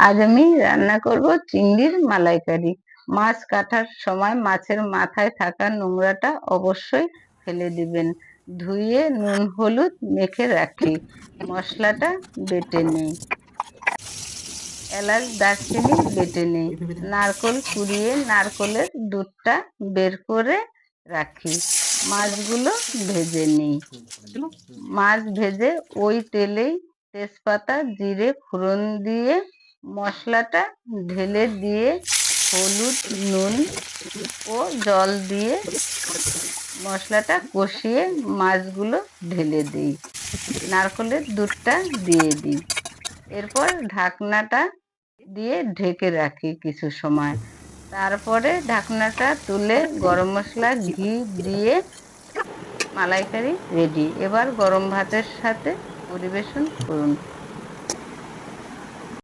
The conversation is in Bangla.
আজ আমি রান্না করব চিংড়ির মালাইকারি। মাছ কাটার সময় মাছের মাথায় থাকা নোংরাটা অবশ্যই ফেলে দিবেন। ধুয়ে নুন হলুদ মেখে রাখি। মশলাটা বেটে নেই। এলাচ দারচিনি বেটে নেই। নারকোল কুড়িয়ে নারকোলের দুধটা বের করে রাখি। মাছগুলো ভেজে নিই। মাছ ভেজে ওই তেলেই তেজপাতা জিরে ফোড়ন দিয়ে মশলাটা ঢেলে দিয়ে হলুদ নুন ও জল দিয়ে মশলাটা কষিয়ে মাছগুলো ঢেলে দিই। নারকেলের দুধটা দিয়ে দিই। এরপর ঢাকনাটা দিয়ে ঢেকে রাখি কিছু সময়। তারপরে ঢাকনাটা তুলে গরম মশলা ঘি দিয়ে মালাইকারি রেডি। এবার গরম ভাতের সাথে পরিবেশন করুন।